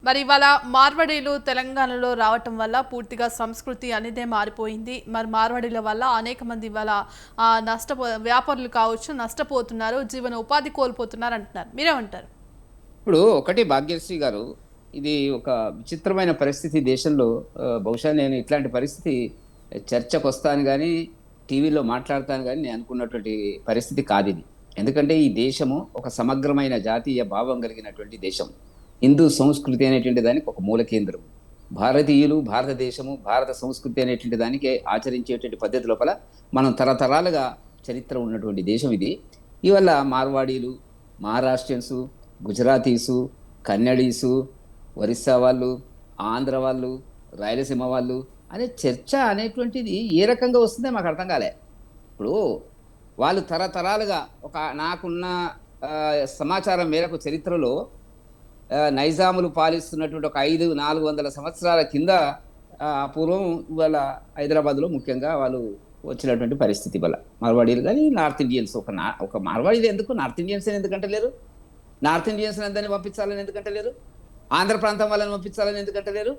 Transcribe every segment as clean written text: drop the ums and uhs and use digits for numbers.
మరి ఇవాళ మార్వాడీలు తెలంగాణలో రావటం వల్ల పూర్తిగా సంస్కృతి అనేదే మారిపోయింది. మరి మార్వాడీల వల్ల అనేక మంది ఇవాళ వ్యాపారులు కావచ్చు నష్టపోతున్నారు, జీవన ఉపాధి కోల్పోతున్నారు అంటున్నారు. మీరేమంటారు? ఇప్పుడు ఒకటి భాగ్యశ్రీ గారు, ఇది ఒక విచిత్రమైన పరిస్థితి దేశంలో. బహుశా నేను ఇట్లాంటి పరిస్థితి చర్చకొస్తాను గానీ, టీవీలో మాట్లాడతాను గానీ నేను అనుకున్నటువంటి పరిస్థితి కాదిది. ఎందుకంటే ఈ దేశము ఒక సమగ్రమైన జాతీయ భావం కలిగినటువంటి దేశం. హిందూ సంస్కృతి అనేటువంటి దానికి ఒక మూల కేంద్రం. భారతీయులు, భారతదేశము, భారత సంస్కృతి అనేటువంటి దానికి ఆచరించేటువంటి పద్ధతి లోపల మనం తరతరాలుగా చరిత్ర ఉన్నటువంటి దేశం ఇది. ఇవల్ల మార్వాడీలు, మహారాష్ట్రియన్సు, గుజరాతీసు, కన్నడీసు, ఒరిస్సా వాళ్ళు, ఆంధ్ర వాళ్ళు, రాయలసీమ వాళ్ళు అనే చర్చ అనేటువంటిది ఏ రకంగా వస్తుందో మాకు అర్థం కాలే. ఇప్పుడు వాళ్ళు తరతరాలుగా నాకున్న సమాచారం మేరకు చరిత్రలో నైజాములు పాలిస్తున్నటువంటి ఒక 400 సంవత్సరాల కింద పూర్వం ఇవాళ హైదరాబాద్లో ముఖ్యంగా వాళ్ళు వచ్చినటువంటి పరిస్థితి వల్ల మార్వాడీలు కానీ నార్త్ ఇండియన్స్ ఒక మార్వాడీలు ఎందుకు నార్త్ ఇండియన్స్ ఎందుకంటే లేరు? నార్త్ ఇండియన్స్ అందరినీ పంపించాలని ఎందుకంటే లేరు? ఆంధ్ర ప్రాంతం వాళ్ళని పంపించాలని ఎందుకంటే లేరు?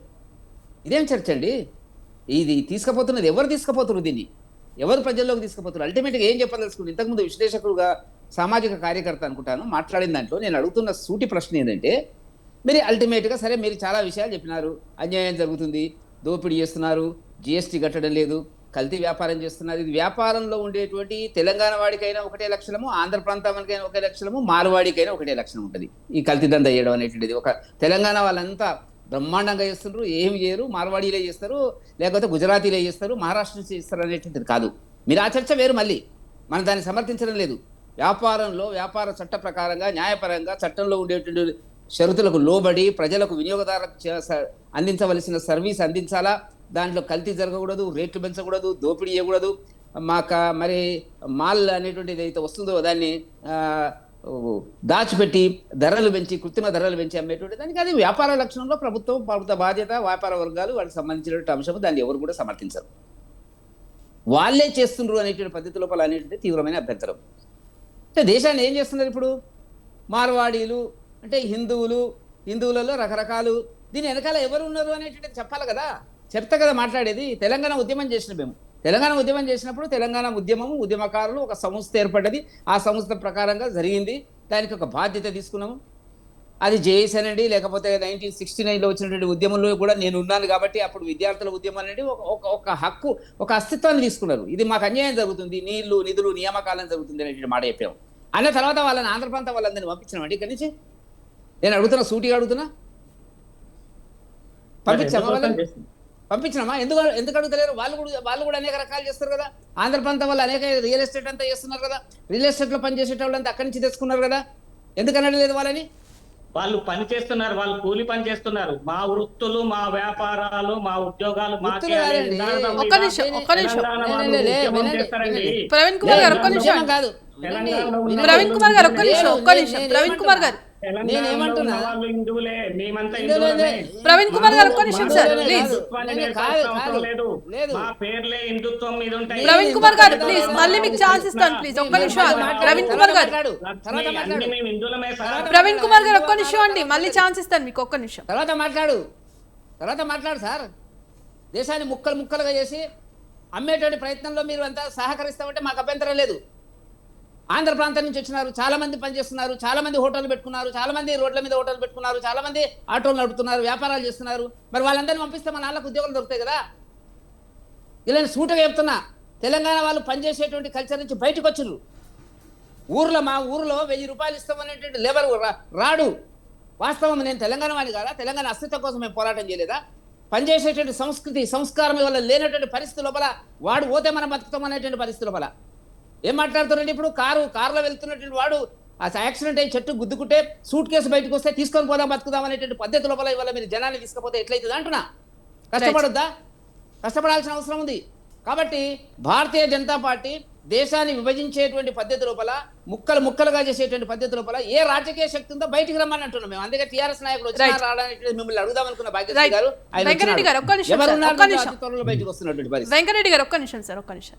ఇదేం చర్చ అండి? ఇది తీసుకుపోతున్నది ఎవరు తీసుకుపోతున్నారు? దీన్ని ఎవరు ప్రజల్లోకి తీసుకుపోతున్నారు? అల్టిమేట్గా ఏం చెప్పదలుచుకుంది? ఇంతకుముందు విశ్లేషకుడుగా సామాజిక కార్యకర్త అనుకుంటాను మాట్లాడిన దాంట్లో నేను అడుగుతున్న సూటి ప్రశ్న ఏంటంటే, మీరు అల్టిమేట్గా సరే మీరు చాలా విషయాలు చెప్పినారు. అన్యాయం జరుగుతుంది, దోపిడీ చేస్తున్నారు, జిఎస్టీ కట్టడం లేదు, కల్తీ వ్యాపారం చేస్తున్నారు. ఇది వ్యాపారంలో ఉండేటువంటి తెలంగాణ వాడికైనా ఒకటే లక్షణము, ఆంధ్ర ప్రాంతానికైనా ఒకే లక్షణము, మార్వాడికైనా ఒకటే లక్షణం ఉంటుంది. ఈ కల్తీ దందా చేయడం అనేటువంటిది ఒక తెలంగాణ వాళ్ళంతా బ్రహ్మాండంగా చేస్తున్నారు, ఏమి చేయరు. మార్వాడీలే చేస్తారు, లేకపోతే గుజరాతీలే చేస్తారు, మహారాష్ట్ర చేస్తారు అనేటువంటిది కాదు. మీరు ఆ చర్చ వేరు. మళ్ళీ మనం దాన్ని సమర్థించడం లేదు. వ్యాపారంలో వ్యాపార చట్ట ప్రకారంగా న్యాయపరంగా చట్టంలో ఉండేటువంటి షరతులకు లోబడి ప్రజలకు వినియోగదారులకు అందించవలసిన సర్వీస్ అందించాలా. దాంట్లో కల్తీ జరగకూడదు, రేట్లు పెంచకూడదు, దోపిడీ చేయకూడదు. మరి మాల్ అనేటువంటిది ఏదైతే వస్తుందో దాన్ని దాచిపెట్టి ధరలు పెంచి కృత్రిమ ధరలు పెంచి అమ్మేటువంటి దానికి అది వ్యాపార లక్షణంలో ప్రభుత్వ బాధ్యత, వ్యాపార వర్గాలు వాటికి సంబంధించినటువంటి అంశం. దాన్ని ఎవరు కూడా సమర్థించరు. వాళ్ళే చేస్తుండ్రు అనేటువంటి పద్ధతి లోపల అనేటువంటి తీవ్రమైన అభ్యంతరం. అంటే దేశాన్ని ఏం చేస్తున్నారు ఇప్పుడు? మార్వాడీలు అంటే హిందువులలో రకరకాలు. దీని వెనకాల ఎవరు ఉన్నారు అనేటువంటిది చెప్పాలి కదా. చెప్తా కదా మాట్లాడేది. తెలంగాణ ఉద్యమం చేసిన మేము తెలంగాణ ఉద్యమం చేసినప్పుడు తెలంగాణ ఉద్యమకారులు ఒక సంస్థ ఏర్పడ్డది. ఆ సంస్థ ప్రకారంగా జరిగింది. దానికి ఒక బాధ్యత తీసుకున్నాము. అది జేఏసీ లేకపోతే 1969లో వచ్చినటువంటి ఉద్యమంలో కూడా నేను ఉన్నాను కాబట్టి అప్పుడు విద్యార్థుల ఉద్యమం అనేది ఒక హక్కు, ఒక అస్తిత్వాన్ని తీసుకున్నారు. ఇది మాకు అన్యాయం జరుగుతుంది, నీళ్లు నిధులు నియామకాలం జరుగుతుంది అనేటువంటి మాట చెప్పాము. అన్న తర్వాత వాళ్ళని ఆంధ్ర ప్రాంతం వాళ్ళందరినీ పంపించినామండి. ఇక్కడి నుంచి నేను అడుగుతున్నా, సూటిగా అడుగుతున్నా, పంపించినామా? ఎందుకు అడుగుతలేరు? వాళ్ళు కూడా అనేక రకాలు చేస్తారు కదా. ఆంధ్ర ప్రాంతం వాళ్ళు అనేక రియల్ ఎస్టేట్ అంతా చేస్తున్నారు కదా. రియల్ ఎస్టేట్లో పనిచేసేట వాళ్ళంతా అక్కడి నుంచి తెచ్చుకున్నారు కదా. ఎందుకు అనలేదు వాళ్ళని? వాళ్ళు పని చేస్తున్నారు, వాళ్ళు కూలి పని చేస్తున్నారు. మా వృత్తులు, మా వ్యాపారాలు, మా ఉద్యోగాలు ప్రవీణ్ కుమార్ గారు ఒక్క నిమిషం సార్ ప్లీజ్. ప్రవీణ్ కుమార్ గారు ప్లీజ్, మళ్ళీ మీకు ఛాన్స్ ఇస్తాను ప్లీజ్. ఒక్క నిమిషం ప్రవీణ్ కుమార్ గారు ఒక్క నిమిషం అండి, మళ్ళీ ఛాన్స్ ఇస్తాను మీకు. ఒక్క నిమిషం తర్వాత మాట్లాడు సార్. దేశాన్ని ముక్కలుగా చేసి అమ్మేటువంటి ప్రయత్నంలో మీరు అంతా సహకరిస్తామంటే మాకు అభ్యంతరం లేదు. ఆంధ్ర ప్రాంతం నుంచి వచ్చినారు, చాలా మంది పనిచేస్తున్నారు, చాలా మంది హోటల్ పెట్టుకున్నారు, చాలా మంది రోడ్ల మీద హోటల్ పెట్టుకున్నారు, చాలా మంది ఆటోలు నడుపుతున్నారు, వ్యాపారాలు చేస్తున్నారు. మరి వాళ్ళందరినీ పంపిస్తే మన వాళ్ళకు ఉద్యోగాలు దొరుకుతాయి కదా. ఇలా సూటగా చెప్తున్నా, తెలంగాణ వాళ్ళు పనిచేసేటువంటి కల్చర్ నుంచి బయటకు వచ్చిర్రు. మా ఊర్లో 1000 రూపాయలు ఇస్తామనేటువంటి లేబర్ రాడు. వాస్తవం. నేను తెలంగాణ వాడిని కాదా? తెలంగాణ అస్తిత్వం కోసం మేము పోరాటం చేయలేదా? పనిచేసేటువంటి సంస్కృతి సంస్కారం వల్ల లేనటువంటి పరిస్థితి లోపల వాడు పోతే మనం బతుకుతాం అనేటువంటి పరిస్థితి లోపల ఏం మాట్లాడుతున్నారండి? ఇప్పుడు కారులో వెళ్తున్నటువంటి వాడు ఆ యాక్సిడెంట్ అయ్యి చెట్టు గుద్దుకుంటే సూట్ కేసు బయటకు వస్తే తీసుకొని పోదాం బతుకుదాం అనేటువంటి పద్ధతి లోపల ఇవాళ మీరు జనాన్ని తీసుకపోతే ఎట్లయితుంది అంటున్నా. కష్టపడొద్దా? కష్టపడాల్సిన అవసరం ఉంది. కాబట్టి భారతీయ జనతా పార్టీ దేశాన్ని విభజించేటువంటి పద్ధతి లోపల ముక్కలుగా చేసేటువంటి పద్ధతి లోపల ఏ రాజకీయ శక్తి ఉందో బయటికి రమ్మని అంటున్నాం మేము. అందుకే టీఆర్ఎస్ నాయకులు వచ్చి మిమ్మల్ని అడుగుదాం అనుకున్న భాగ్యశ్రీ గారు, వెంకరెడ్డి గారు ఒక్క నిమిషం. బయటకు వస్తున్నటువంటి వెంకరెడ్డి గారు ఒక్క నిమిషం సార్, ఒక్క నిమిషం.